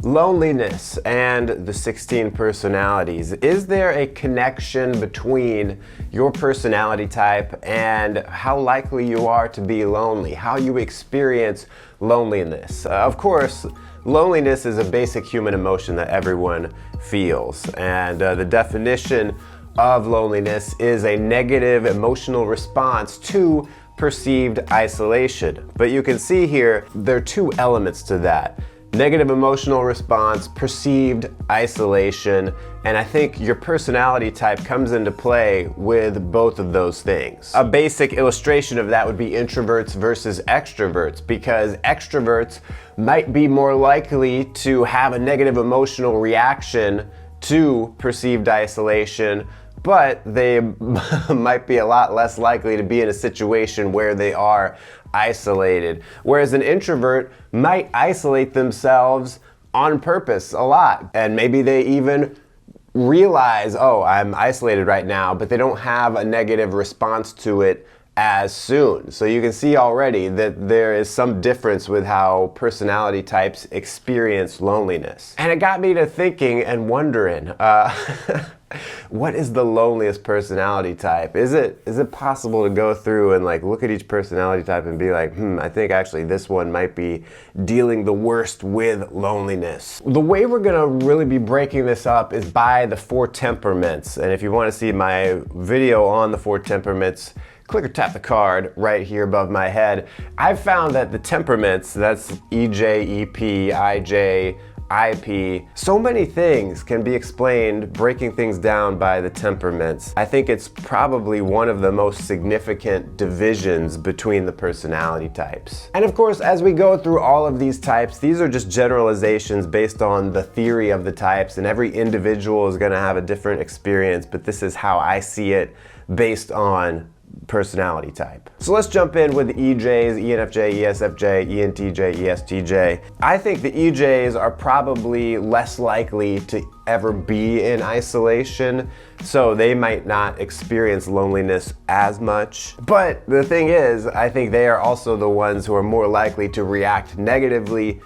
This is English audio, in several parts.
Loneliness and the 16 personalities. Is there a connection between your personality type and how likely you are to be lonely, how you experience loneliness? Of course, loneliness is a basic human emotion that everyone feels, and the definition of loneliness is a negative emotional response to perceived isolation. But you can see here, there are two elements to that. Negative emotional response, perceived isolation, and I think your personality type comes into play with both of those things. A basic illustration of that would be introverts versus extroverts, because extroverts might be more likely to have a negative emotional reaction to perceived isolation, but they might be a lot less likely to be in a situation where they are isolated. Whereas an introvert might isolate themselves on purpose a lot, and maybe they even realize, oh, I'm isolated right now, but they don't have a negative response to it as soon. So you can see already that there is some difference with how personality types experience loneliness. And it got me to thinking and wondering, what is the loneliest personality type? Is it possible to go through and like look at each personality type and be like, I think actually this one might be dealing the worst with loneliness? The way we're gonna really be breaking this up is by the 4 temperaments. And if you want to see my video on the 4 temperaments, click or tap the card right here above my head. I've found that the temperaments, that's EJ, EP, IJ, IP, so many things can be explained breaking things down by the temperaments. I think it's probably one of the most significant divisions between the personality types. And of course, as we go through all of these types, these are just generalizations based on the theory of the types, and every individual is going to have a different experience, but this is how I see it based on personality type. So let's jump in with the EJs, ENFJ, ESFJ, ENTJ, ESTJ. I think the EJs are probably less likely to ever be in isolation, so they might not experience loneliness as much. But the thing is, I think they are also the ones who are more likely to react negatively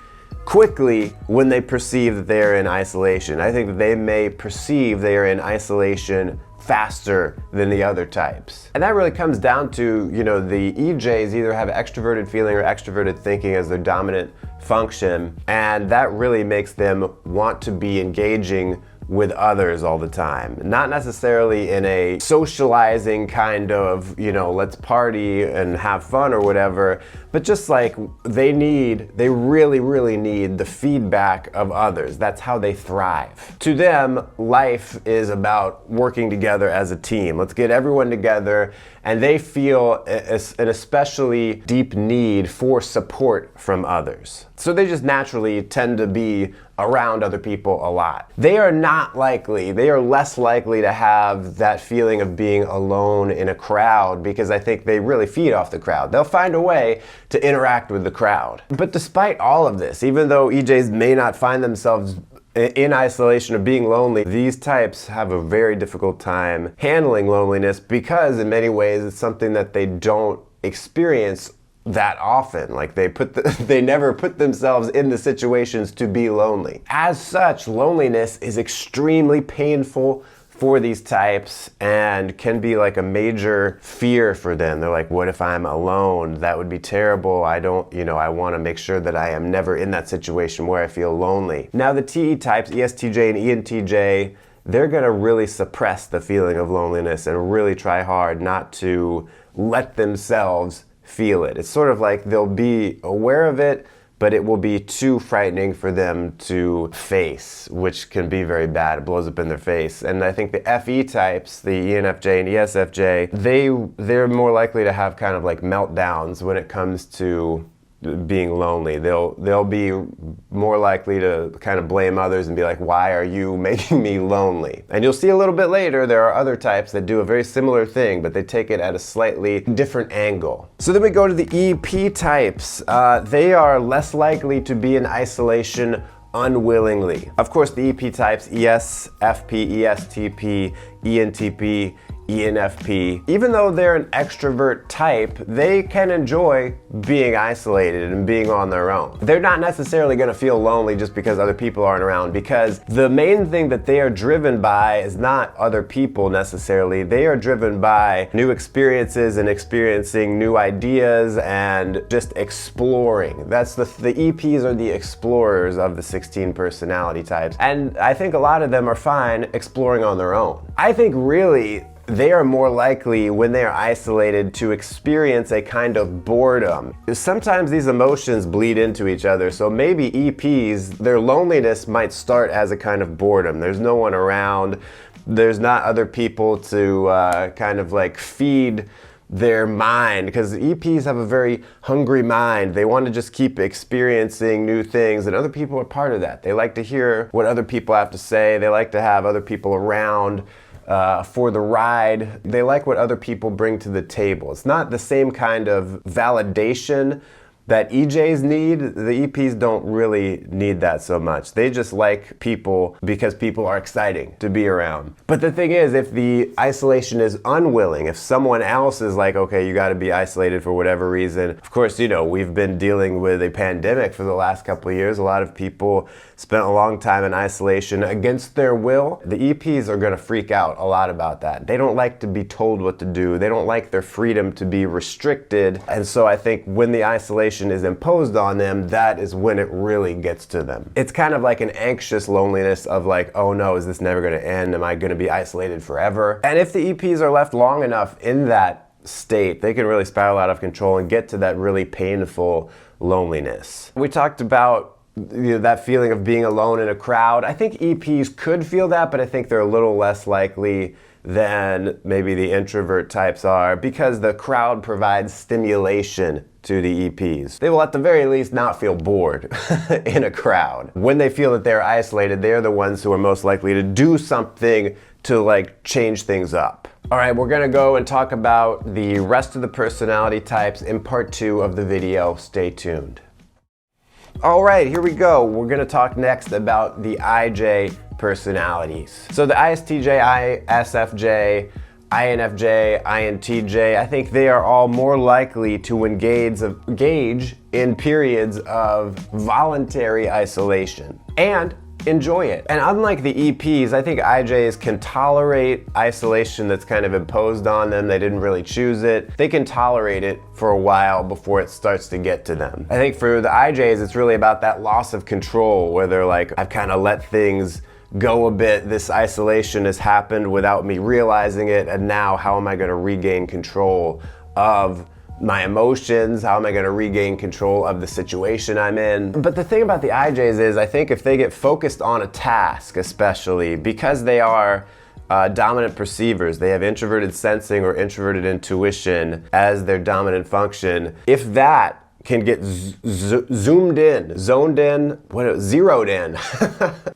quickly when they perceive that they are in isolation. I think that they may perceive they are in isolation faster than the other types. And that really comes down to, the EJs either have extroverted feeling or extroverted thinking as their dominant function, and that really makes them want to be engaging with others all the time. Not necessarily in a socializing kind of, let's party and have fun or whatever, but just like they really, really need the feedback of others. That's how they thrive. To them, life is about working together as a team. Let's get everyone together, and they feel an especially deep need for support from others. So they just naturally tend to be around other people a lot. They are less likely to have that feeling of being alone in a crowd, because I think they really feed off the crowd. They'll find a way to interact with the crowd. But despite all of this, even though EJs may not find themselves in isolation or being lonely, these types have a very difficult time handling loneliness, because in many ways it's something that they don't experience that often. Like they never put themselves in the situations to be lonely. As such, loneliness is extremely painful for these types and can be like a major fear for them. They're like, what if I'm alone? That would be terrible. I want to make sure that I am never in that situation where I feel lonely. Now the TE types, ESTJ and ENTJ, they're gonna really suppress the feeling of loneliness and really try hard not to let themselves feel it. It's sort of like they'll be aware of it, but it will be too frightening for them to face, which can be very bad. It blows up in their face. And I think the FE types, the ENFJ and ESFJ, they're more likely to have kind of like meltdowns when it comes to being lonely. They'll be more likely to kind of blame others and be like, why are you making me lonely? And you'll see a little bit later there are other types that do a very similar thing, but they take it at a slightly different angle. So then we go to the EP types. They are less likely to be in isolation unwillingly. Of course, the EP types, ESFP, ESTP, ENTP, ENFP. Even though they're an extrovert type, they can enjoy being isolated and being on their own. They're not necessarily going to feel lonely just because other people aren't around, because the main thing that they are driven by is not other people necessarily. They are driven by new experiences and experiencing new ideas and just exploring. That's the EPs are the explorers of the 16 personality types. And I think a lot of them are fine exploring on their own. I think really they are more likely, when they are isolated, to experience a kind of boredom. Sometimes these emotions bleed into each other, so maybe EPs, their loneliness might start as a kind of boredom. There's no one around, there's not other people to kind of like feed their mind, because EPs have a very hungry mind. They want to just keep experiencing new things, and other people are part of that. They like to hear what other people have to say. They like to have other people around for the ride. They like what other people bring to the table. It's not the same kind of validation that EJs need. The EPs don't really need that so much. They just like people because people are exciting to be around. But the thing is, if the isolation is unwilling, if someone else is like, okay, you gotta be isolated for whatever reason. Of course, you know, we've been dealing with a pandemic for the last couple of years. A lot of people spent a long time in isolation against their will. The EPs are gonna freak out a lot about that. They don't like to be told what to do. They don't like their freedom to be restricted. And so I think when the isolation is imposed on them, that is when it really gets to them. It's kind of like an anxious loneliness of like, oh no, is this never gonna end? Am I gonna be isolated forever? And if the EPs are left long enough in that state, they can really spiral out of control and get to that really painful loneliness. We talked about that feeling of being alone in a crowd. I think EPs could feel that, but I think they're a little less likely than maybe the introvert types are, because the crowd provides stimulation to the EPs. They will at the very least not feel bored in a crowd. When they feel that they're isolated, they're the ones who are most likely to do something to like change things up. All right, we're gonna go and talk about the rest of the personality types in part 2 of the video. Stay tuned. All right, here we go. We're gonna talk next about the IJ personalities. So the ISTJ, ISFJ, INFJ, INTJ, I think they are all more likely to engage in periods of voluntary isolation and enjoy it. And unlike the EPs, I think IJs can tolerate isolation that's kind of imposed on them. They didn't really choose it. They can tolerate it for a while before it starts to get to them. I think for the IJs, it's really about that loss of control, where they're like, I've kind of let things go a bit. This isolation has happened without me realizing it, and now how am I going to regain control of my emotions? How am I going to regain control of the situation I'm in? But the thing about the IJs is, I think if they get focused on a task, especially because they are dominant perceivers, they have introverted sensing or introverted intuition as their dominant function. If that can get zoomed in, zeroed in.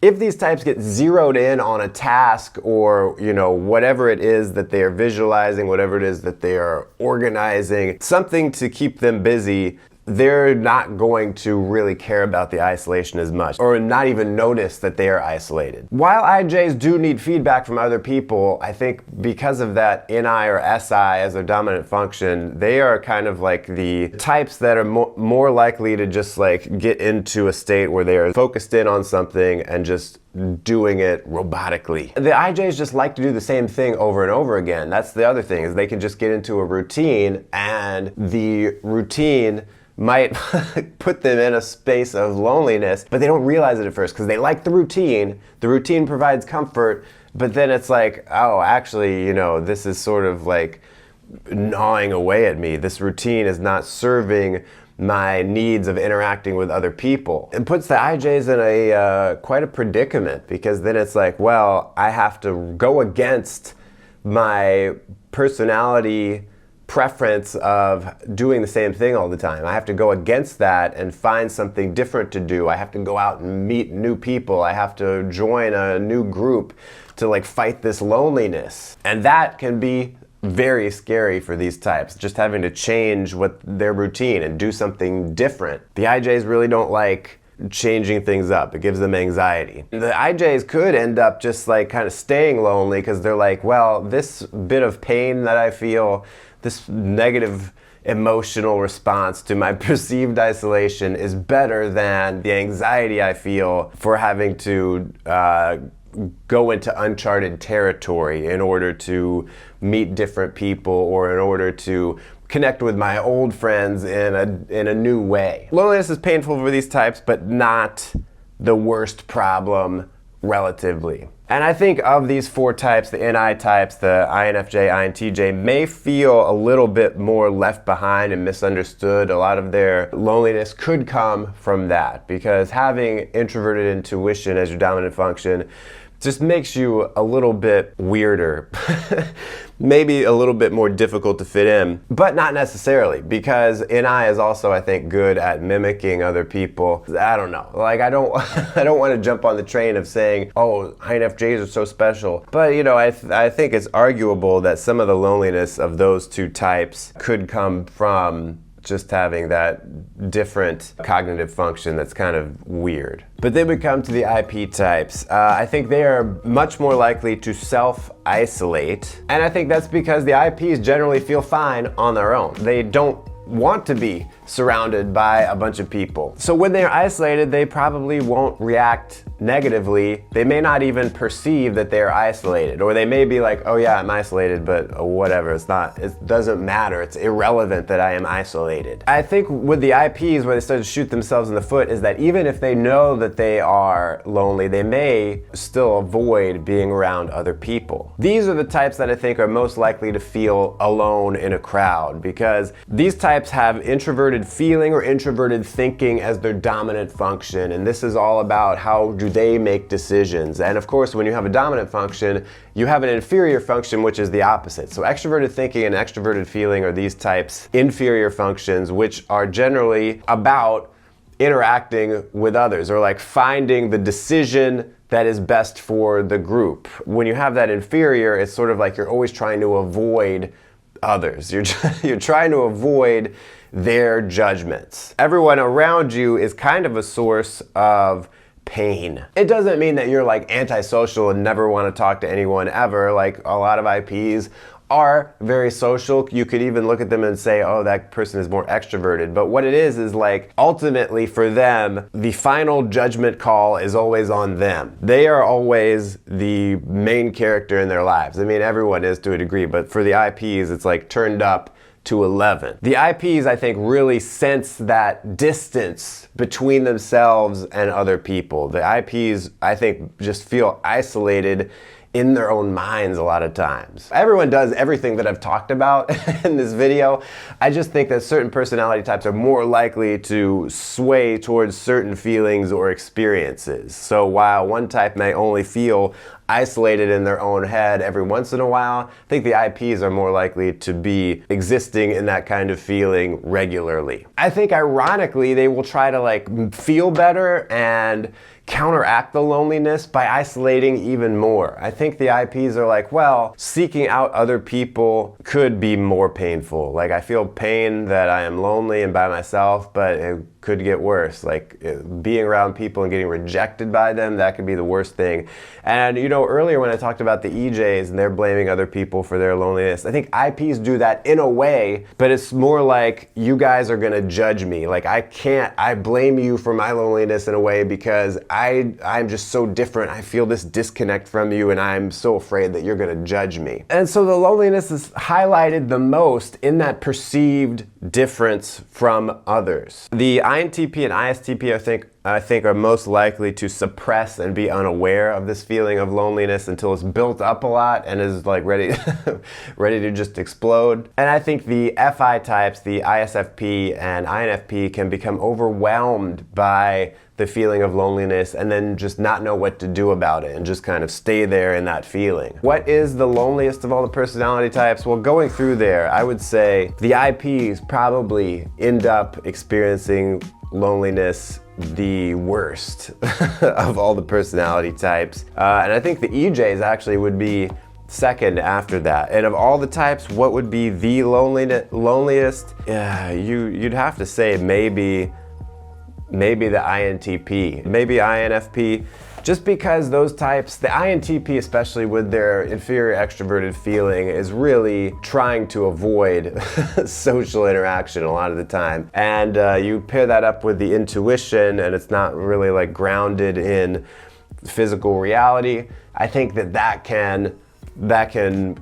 If these types get zeroed in on a task, or whatever it is that they are visualizing, whatever it is that they are organizing, something to keep them busy, they're not going to really care about the isolation as much, or not even notice that they are isolated. While IJs do need feedback from other people, I think because of that NI or SI as their dominant function, they are kind of like the types that are more likely to just like get into a state where they are focused in on something and just doing it robotically. The IJs just like to do the same thing over and over again. That's the other thing, is they can just get into a routine, and the routine might put them in a space of loneliness, but they don't realize it at first because they like the routine. The routine provides comfort, but then it's like, oh, actually, this is sort of like gnawing away at me. This routine is not serving my needs of interacting with other people. It puts the IJs in a quite a predicament, because then it's like, well, I have to go against my personality preference of doing the same thing all the time. I have to go against that and find something different to do. I have to go out and meet new people. I have to join a new group to like fight this loneliness. And that can be very scary for these types, just having to change their routine and do something different. The IJs really don't like changing things up. It gives them anxiety. The IJs could end up just like kind of staying lonely because they're like, well, this bit of pain that I feel, this negative emotional response to my perceived isolation is better than the anxiety I feel for having to go into uncharted territory in order to meet different people or in order to connect with my old friends in a new way. Loneliness is painful for these types, but not the worst problem relatively. And I think of these 4 types, the NI types, the INFJ, INTJ, may feel a little bit more left behind and misunderstood. A lot of their loneliness could come from that, because having introverted intuition as your dominant function just makes you a little bit weirder. Maybe a little bit more difficult to fit in, but not necessarily, because NI is also, I think, good at mimicking other people. I don't know, like I don't want to jump on the train of saying, oh, INFJs are so special. But you know, I think it's arguable that some of the loneliness of those 2 types could come from just having that different cognitive function that's kind of weird. But then we come to the IP types. I think they are much more likely to self-isolate, and I think that's because the IPs generally feel fine on their own. They don't want to be surrounded by a bunch of people. So when they're isolated, they probably won't react negatively. They may not even perceive that they're isolated, or they may be like, oh yeah, I'm isolated, but whatever, it doesn't matter, it's irrelevant that I am isolated. I think with the IPs, where they start to shoot themselves in the foot, is that even if they know that they are lonely, they may still avoid being around other people. These are the types that I think are most likely to feel alone in a crowd, because these types have introverted feeling or introverted thinking as their dominant function, and this is all about how do they make decisions. And of course, when you have a dominant function, you have an inferior function, which is the opposite. So extroverted thinking and extroverted feeling are these types' inferior functions, which are generally about interacting with others, or like finding the decision that is best for the group. When you have that inferior, it's sort of like you're always trying to avoid others. You're trying to avoid their judgments. Everyone around you is kind of a source of pain. It doesn't mean that you're like antisocial and never want to talk to anyone ever. Like a lot of IPs are very social. You could even look at them and say, oh, that person is more extroverted. But what it is like ultimately for them, the final judgment call is always on them. They are always the main character in their lives. I mean, everyone is to a degree, but for the IPs, it's like turned up to 11. The IPs, I think, really sense that distance between themselves and other people. The IPs, I think, just feel isolated in their own minds a lot of times. Everyone does everything that I've talked about in this video. I just think that certain personality types are more likely to sway towards certain feelings or experiences. So while one type may only feel isolated in their own head every once in a while, I think the IPs are more likely to be existing in that kind of feeling regularly. I think ironically, they will try to like feel better and counteract the loneliness by isolating even more. I think the IPs are like, well, seeking out other people could be more painful. Like I feel pain that I am lonely and by myself, but it could get worse. Like being around people and getting rejected by them, that could be the worst thing. And you know, earlier when I talked about the EJs and they're blaming other people for their loneliness, I think IPs do that in a way, but it's more like you guys are gonna judge me. Like I blame you for my loneliness in a way because I'm just so different. I feel this disconnect from you and I'm so afraid that you're gonna judge me. And so the loneliness is highlighted the most in that perceived difference from others. The INTP and ISTP, I think are most likely to suppress and be unaware of this feeling of loneliness until it's built up a lot and is like ready to just explode. And I think the FI types, the ISFP and INFP, can become overwhelmed by the feeling of loneliness and then just not know what to do about it and just kind of stay there in that feeling. What is the loneliest of all the personality types? Well, going through there, I would say the IPs probably end up experiencing loneliness the worst of all the personality types. And I think the EJs actually would be second after that. And of all the types, what would be the loneliest? You'd have to say maybe maybe the INTP, maybe INFP, just because those types, the INTP especially with their inferior extroverted feeling, is really trying to avoid social interaction a lot of the time. And you pair that up with the intuition, and it's not really like grounded in physical reality. I think that can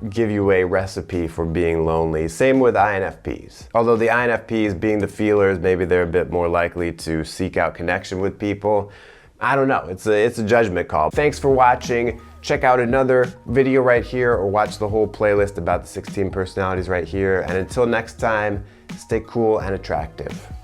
give you a recipe for being lonely. Same with INFPs. Although the INFPs, being the feelers, maybe they're a bit more likely to seek out connection with people. I don't know, it's a judgment call. Thanks for watching. Check out another video right here, or watch the whole playlist about the 16 personalities right here. And until next time, stay cool and attractive.